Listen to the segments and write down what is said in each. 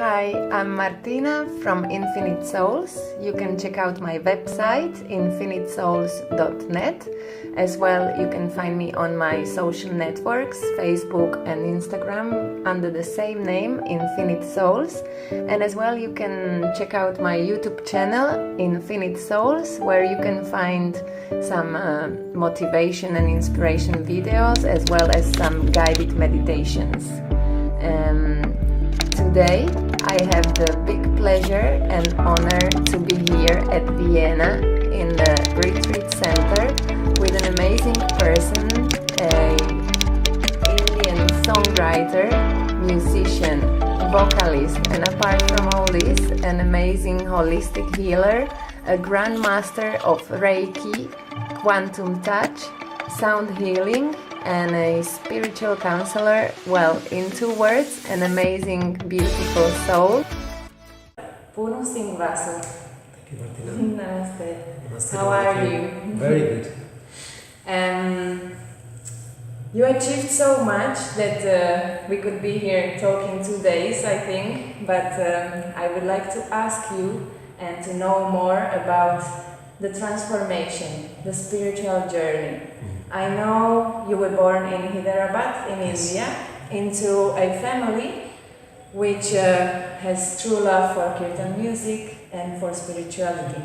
Hi, I'm Martina from Infinite Souls. You can check out my website, infinitesouls.net. As well, you can find me on my social networks, Facebook and Instagram, under the same name, Infinite Souls. And as well, you can check out my YouTube channel, Infinite Souls, where you can find some motivation and inspiration videos, as well as some guided meditations. Today, I have the big pleasure and honor to be here at Vienna in the retreat center with an amazing person, an Indian songwriter, musician, vocalist, and apart from all this, an amazing holistic healer, a grandmaster of Reiki, quantum touch, sound healing, and a spiritual counselor. Well, in 2 words, an amazing, beautiful soul. Punu Singh Vasu. Thank you, Martina. Namaste. Namaste. How are you? Very good. You achieved so much that we could be here talking 2 days, I think. But I would like to ask you and to know more about the transformation, the spiritual journey. I know you were born in Hyderabad, in India, into a family which has true love for kirtan music and for spirituality.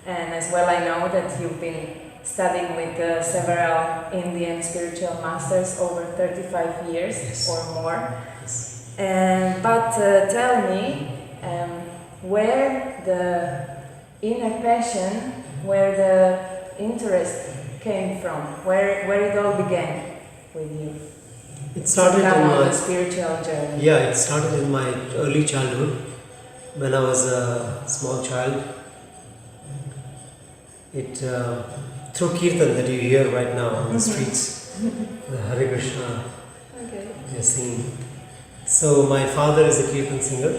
And as well, I know that you've been studying with several Indian spiritual masters over 35 years or more. But tell me, where the inner passion, where the interest came from, where it all began with you. It started on in my the spiritual journey. Yeah, it started in my early childhood when I was a small child. It through kirtan that you hear right now on the streets, the Hare Krishna, they're singing. So my father is a kirtan singer.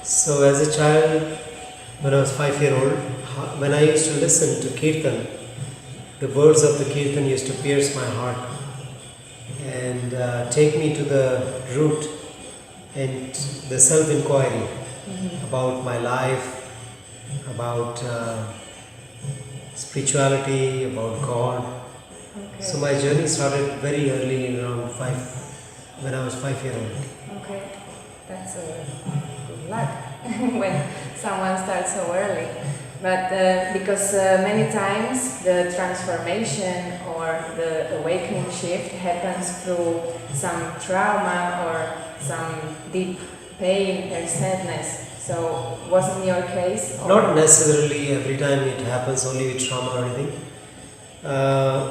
So as a child, when I was 5-year-old, when I used to listen to kirtan, the words of the kirtan used to pierce my heart and take me to the root and the self-inquiry about my life, about spirituality, about God. So my journey started very early, around when I was 5-year-old. Okay, that's good luck when someone starts so early. But because many times the transformation or the awakening shift happens through some trauma or some deep pain or sadness. So wasn't your case? Or? Not necessarily every time it happens only with trauma or anything.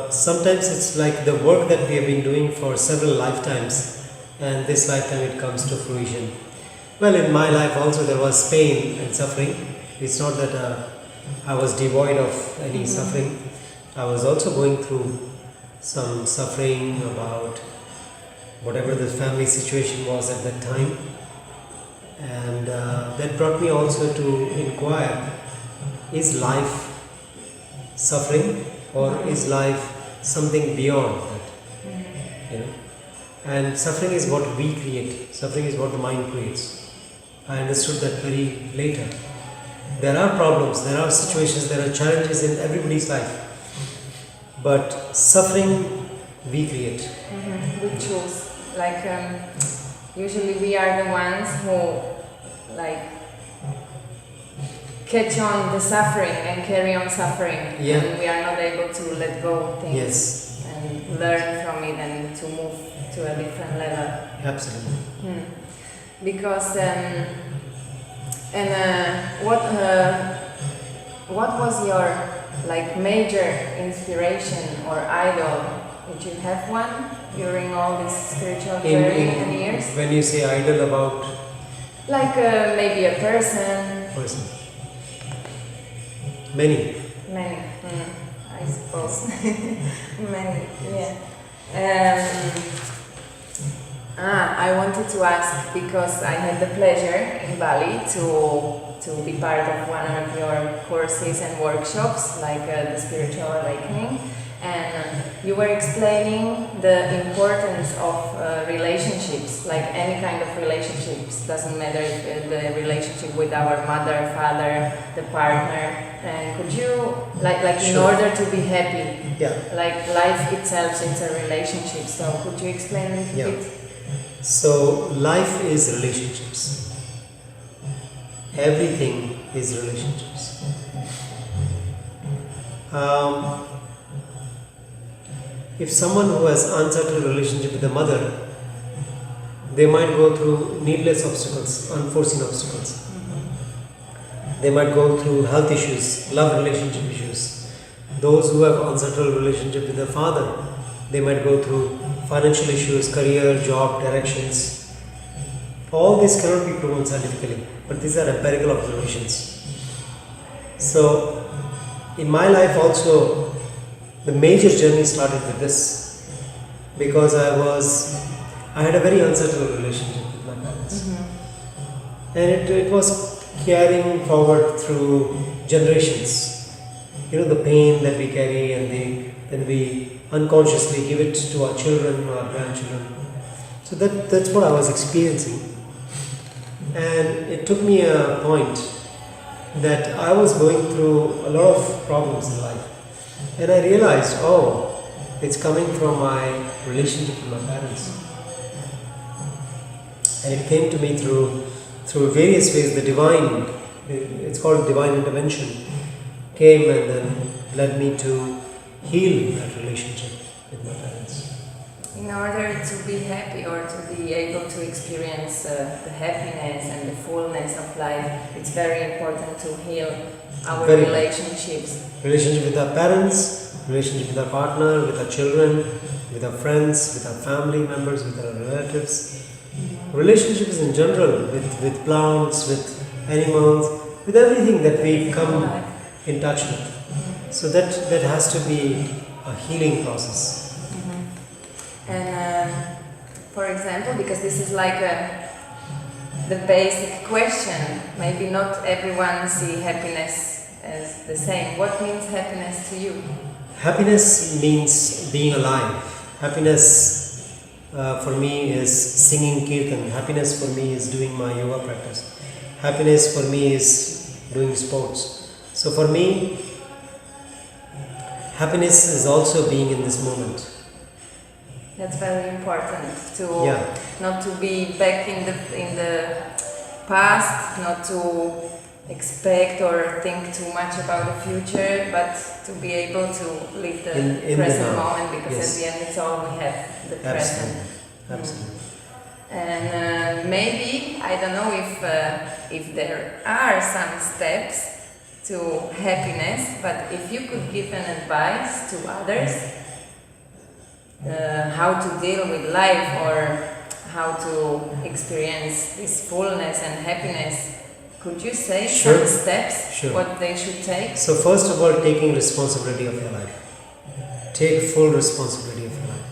Sometimes it's like the work that we have been doing for several lifetimes, and this lifetime it comes to fruition. Well, in my life also there was pain and suffering. It's not that I was devoid of any suffering. I was also going through some suffering about whatever the family situation was at that time. And that brought me also to inquire, is life suffering or is life something beyond that? You know? And suffering is what we create. Suffering is what the mind creates. I understood that very later. There are problems, there are situations, there are challenges in everybody's life. But suffering, we create. We choose. Like, usually we are the ones who, like, catch on the suffering and carry on suffering. Yeah. And we are not able to let go things. Yes. And learn from it and to move to a different level. Absolutely. Because what was your like major inspiration or idol? Did you have one during all this spiritual journey and years? When you say idol, about like maybe a person. Many. I suppose. Many. Yeah. I wanted to ask because I had the pleasure in Bali to be part of one of your courses and workshops, like the Spiritual Awakening, and you were explaining the importance of relationships, like any kind of relationships. Doesn't matter if the relationship with our mother, father, the partner. And could you, like in Sure. order to be happy, Yeah. like life itself, it's a relationship. So could you explain a little Yeah. bit? So life is relationships. Everything is relationships. If someone who has unsettled relationship with the mother, they might go through needless obstacles, unforeseen obstacles. They might go through health issues, love relationship issues. Those who have unsettled relationship with their father, they might go through financial issues, career, job, directions. All this cannot be proven scientifically, but these are empirical observations. So, in my life also, the major journey started with this, because I had a very unsettled relationship with my parents, and it was carrying forward through generations. You know, the pain that we carry, and then we unconsciously give it to our children or our grandchildren. So that's what I was experiencing, and it took me a point that I was going through a lot of problems in life, and I realized, oh, it's coming from my relationship with my parents. And it came to me through various ways. The divine, it's called divine intervention, came and then led me to heal that relationship with my parents. In order to be happy or to be able to experience the happiness and the fullness of life, it's very important to heal our relationships. Relationship with our parents, relationship with our partner, with our children, with our friends, with our family members, with our relatives. Relationships in general, with plants, with animals, with everything that we come in touch with. So that has to be a healing process. And for example, because this is like the basic question, maybe not everyone sees happiness as the same. What means happiness to you? Happiness means being alive. Happiness for me is singing kirtan. Happiness for me is doing my yoga practice. Happiness for me is doing sports. So for me, happiness is also being in this moment. That's very important to not to be back in the past, not to expect or think too much about the future, but to be able to live the in present the moment, because at the end it's all we have, the present. Absolutely. And maybe, I don't know if there are some steps to happiness, but if you could give an advice to others, how to deal with life or how to experience this fullness and happiness, could you say some steps, what they should take? So first of all, taking responsibility of your life. Take full responsibility of your life.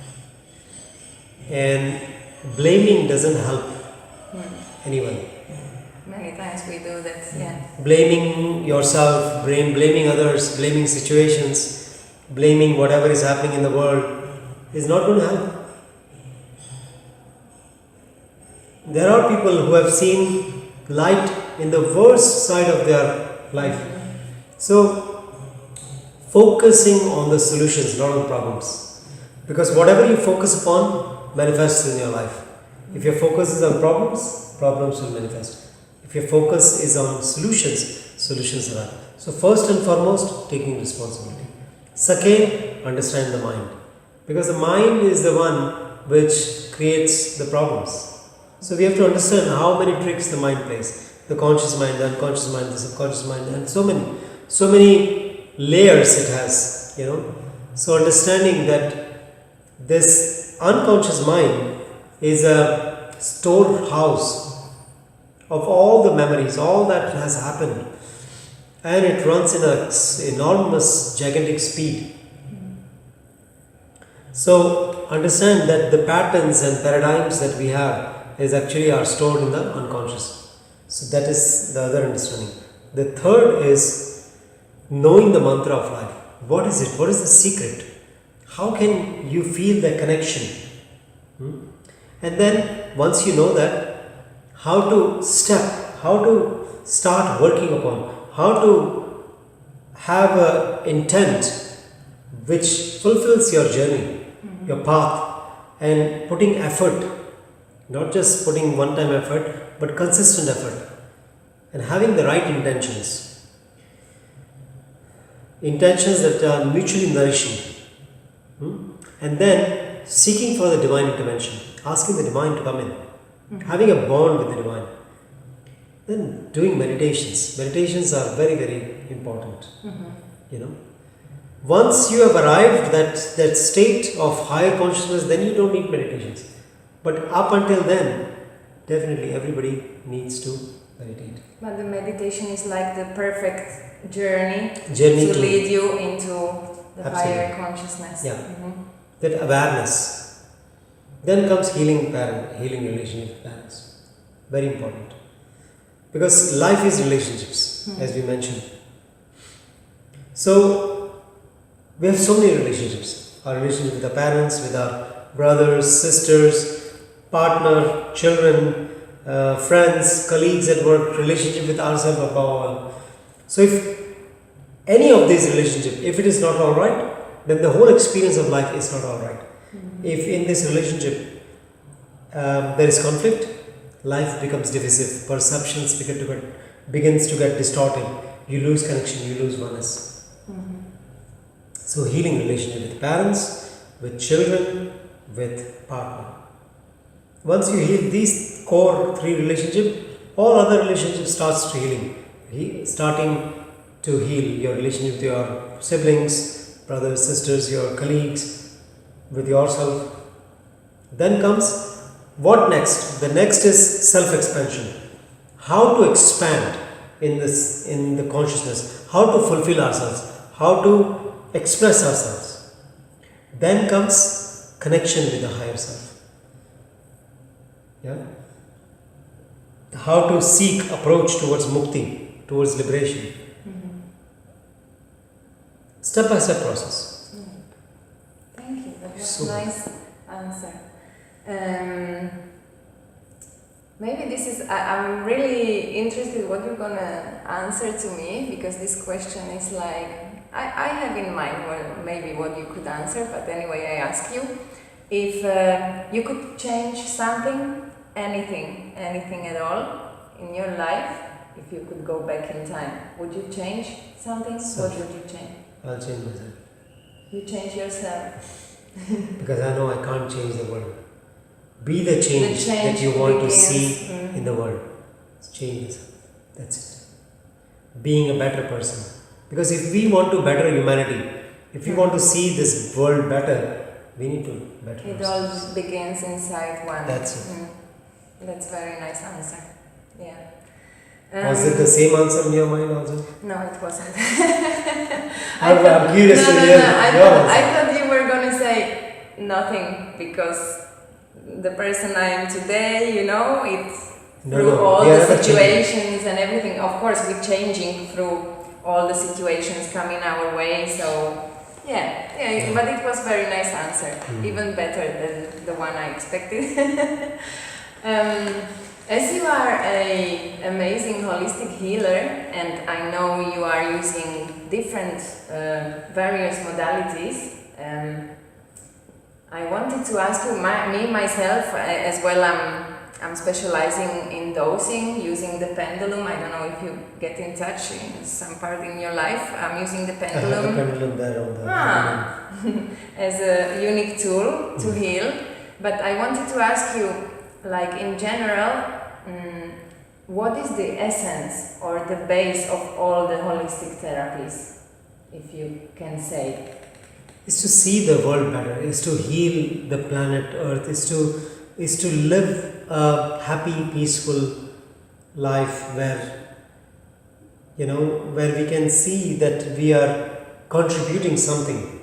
And blaming doesn't help anyone. Many times we do that, Blaming yourself, blaming others, blaming situations, blaming whatever is happening in the world is not going to help. There are people who have seen light in the worst side of their life. So, focusing on the solutions, not on problems. Because whatever you focus upon manifests in your life. If your focus is on problems, problems will manifest. If your focus is on solutions, solutions arrive. So, first and foremost, taking responsibility. Second, understand the mind. Because the mind is the one which creates the problems. So we have to understand how many tricks the mind plays. The conscious mind, the unconscious mind, the subconscious mind, and so many layers it has, So understanding that this unconscious mind is a storehouse of all the memories, all that has happened. And it runs in an enormous, gigantic speed. So understand that the patterns and paradigms that we have is actually are stored in the unconscious. So that is the other understanding. The third is knowing the mantra of life. What is it? What is the secret? how can you feel the connection? And then once you know that, how to start working upon, how to have an intent which fulfills your journey, your path, and putting effort, not just putting one-time effort, but consistent effort, and having the right intentions that are mutually nourishing, and then seeking for the divine intervention, asking the divine to come in, having a bond with the divine. Then doing meditations. Meditations are very, very important. Once you have arrived that state of higher consciousness, then you don't need meditations. But up until then, definitely everybody needs to meditate. But the meditation is like the perfect journey to lead you into the absolutely. higher consciousness. Yeah. That awareness. Then comes healing relationship with parents. Very important. Because life is relationships, as we mentioned. So, we have so many relationships. Our relationship with our parents, with our brothers, sisters, partner, children, friends, colleagues at work, relationship with ourselves above all. So, if any of these relationships, if it is not alright, then the whole experience of life is not alright. If in this relationship there is conflict, life becomes divisive, perceptions begins to get distorted, you lose connection, you lose oneness. So healing relationship with parents, with children, with partner. Once you heal these core three relationships, all other relationships starts to starting to heal your relationship with your siblings, brothers, sisters, your colleagues, with yourself. Then comes what next? The next is self-expansion. How to expand in the consciousness, how to fulfill ourselves, how to express ourselves. Then comes connection with the higher self. Yeah? How to seek approach towards mukti, towards liberation. Step by step process. Thank you. That was a nice answer. Maybe this is, I'm really interested what you're gonna answer to me, because this question is like, I have in mind maybe what you could answer, but anyway I ask you, if you could change something, anything at all in your life, if you could go back in time, would you change something? What would you change? I'll change myself. You change yourself? Because I know I can't change the world. Be the change that you want to see in the world. Change yourself. That's it. Being a better person. Because if we want to better humanity, if we want to see this world better, we need to better it ourselves. all begins inside one. That's it. That's a very nice answer. Yeah. Was it the same answer in your mind also? No, it wasn't. I'm curious to hear I thought you were going to say nothing, because the person I am today, it's through all the situations and everything. Of course, we're changing through all the situations coming our way. So, yeah. But it was a very nice answer, even better than the one I expected. As you are an amazing holistic healer, and I know you are using different various modalities, I wanted to ask you, myself as well, I'm specializing in dosing, using the pendulum. I don't know if you get in touch in some part in your life. I'm using the pendulum. I have the pendulum there on the as a unique tool to heal. But I wanted to ask you, like in general, what is the essence or the base of all the holistic therapies, if you can say? Is to see the world better, is to heal the planet Earth, is to live a happy, peaceful life where we can see that we are contributing something.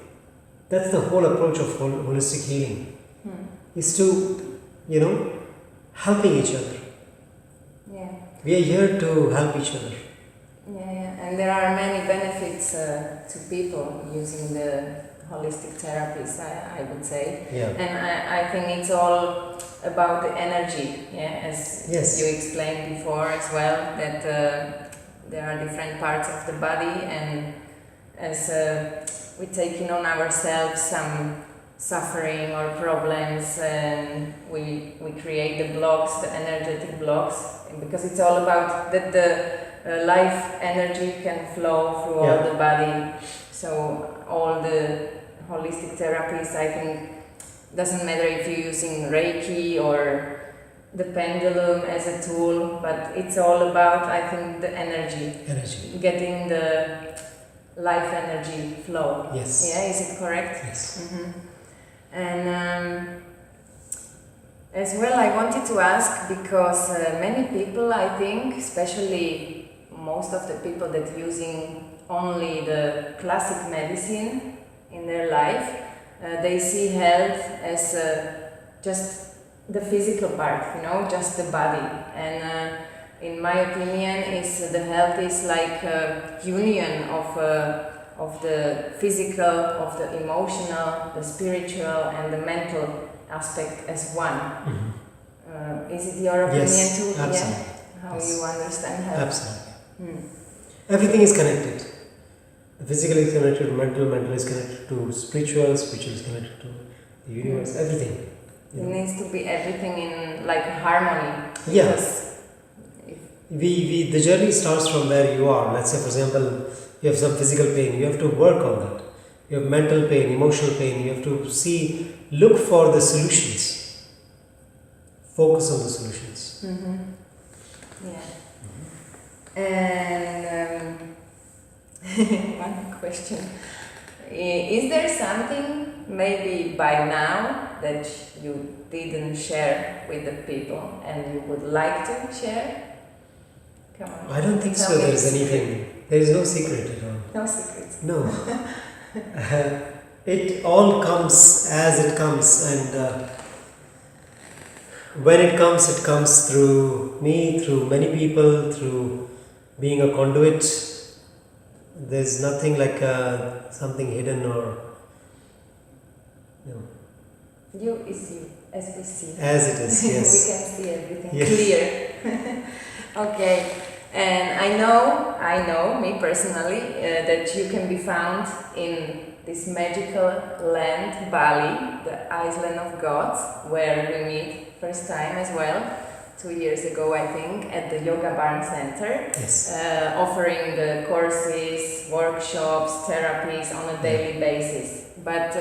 That's the whole approach of holistic healing. Is to, helping each other. Yeah. We are here to help each other. Yeah. And there are many benefits to people using the holistic therapies, I would say. Yeah. And I think it's all about the energy, as Yes. you explained before as well, that there are different parts of the body, and as we're taking on ourselves some suffering or problems, and we create the blocks, the energetic blocks, because it's all about that the life energy can flow through all the body. So all the holistic therapies, I think, doesn't matter if you're using Reiki or the pendulum as a tool, but it's all about, I think, the energy. Getting the life energy flow. Yes. Yeah, is it correct? Yes. Mm-hmm. And as well, I wanted to ask, because many people, I think, especially most of the people that using only the classic medicine in their life, they see health as just the physical part, you know, just the body. And in my opinion, the health is like a union of the physical, of the emotional, the spiritual, and the mental aspect as one. Mm-hmm. Is it your opinion too? Absolutely. Yeah? How you understand health? Absolutely. Everything is connected. The physical is connected to mental is connected to spiritual is connected to the universe, everything. It needs to be everything in like harmony. Yes. The journey starts from where you are. Let's say, for example, you have some physical pain, you have to work on that. You have mental pain, emotional pain, you have to look for the solutions. Focus on the solutions. Mm-hmm. Yeah. And one question. Is there something maybe by now that you didn't share with the people and you would like to share? Come on. I don't think so. There is anything. There is no secret at all. No secrets. No. It all comes as it comes, and when it comes through me, through many people, through being a conduit. There's nothing like something hidden or. No. You is you, as we see. As it is, yes. We can see everything yes. clear. Okay. And I know, me personally, that you can be found in this magical land, Bali, the island of gods, where we meet first time as well, 2 years ago, I think, at the Yoga Barn Center, yes. Offering the courses, workshops, therapies on a daily basis. But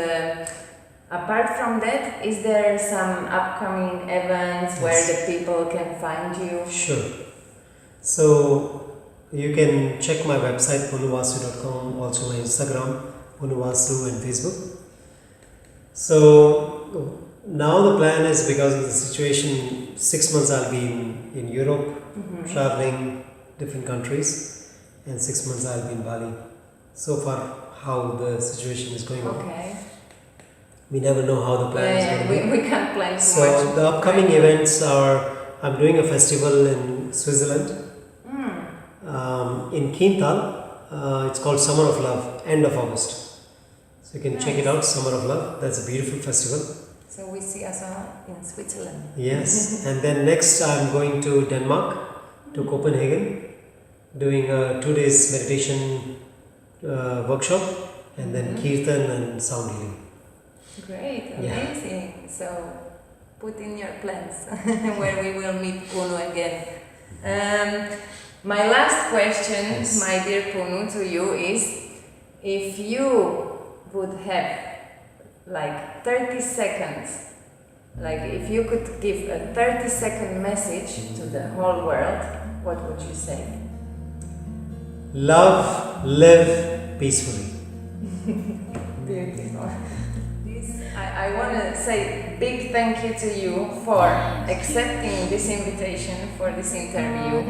apart from that, is there some upcoming events where the people can find you? Sure. So you can check my website punuvasu.com, also my Instagram punuvasu and Facebook. So now the plan is, because of the situation, 6 months I'll be in Europe, traveling different countries, and 6 months I'll be in Bali. So far how the situation is going on. Okay. We never know how the plan is going to be. We can't plan too so much. So the upcoming events are, I'm doing a festival in Switzerland. In Kienthal, it's called Summer of Love, end of August. So you can check it out, Summer of Love. That's a beautiful festival. So we see us all in Switzerland. Yes. And then next I'm going to Denmark, to Copenhagen, doing a 2 days meditation workshop, and then Kirtan and sound healing. Great, amazing. Yeah. So put in your plans where we will meet Punu again. My last question, my dear Punu, to you is, if you would have like 30 seconds, like if you could give a 30-second message to the whole world, what would you say? Love, live peacefully. Beautiful. I want to say big thank you to you for accepting this invitation for this interview.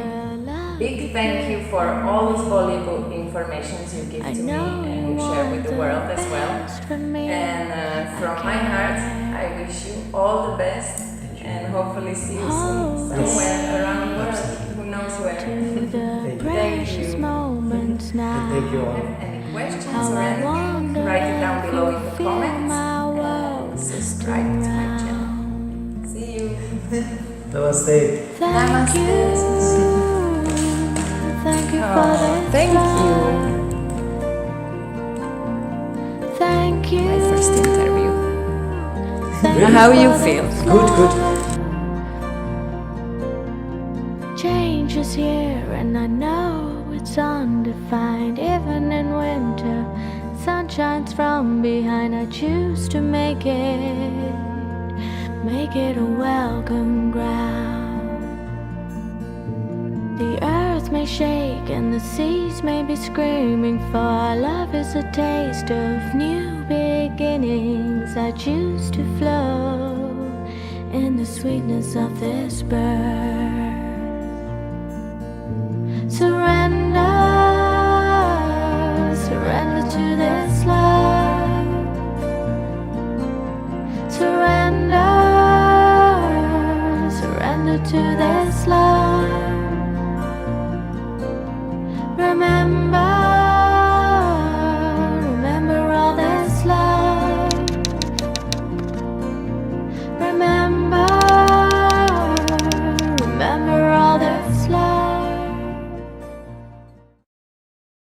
Big thank you for all this valuable information you give to me and you share with the world as well. And from my heart, I wish you all the best and hopefully see you soon somewhere around the world. Who knows where. Thank you. Thank you. And thank you all. Have any questions or anything, write it down below in the comments and subscribe to my channel. See you! Namaste. Namaste! Thank you Thank you! Thank you. My first interview. Really? How you feel? Good, good. Change is here and I know it's undefined. Even in winter, sun shines from behind. I choose to make it a welcome ground. The earth may shake and the seas may be screaming, for our love is a taste of new beginnings. I choose to flow in the sweetness of this birth.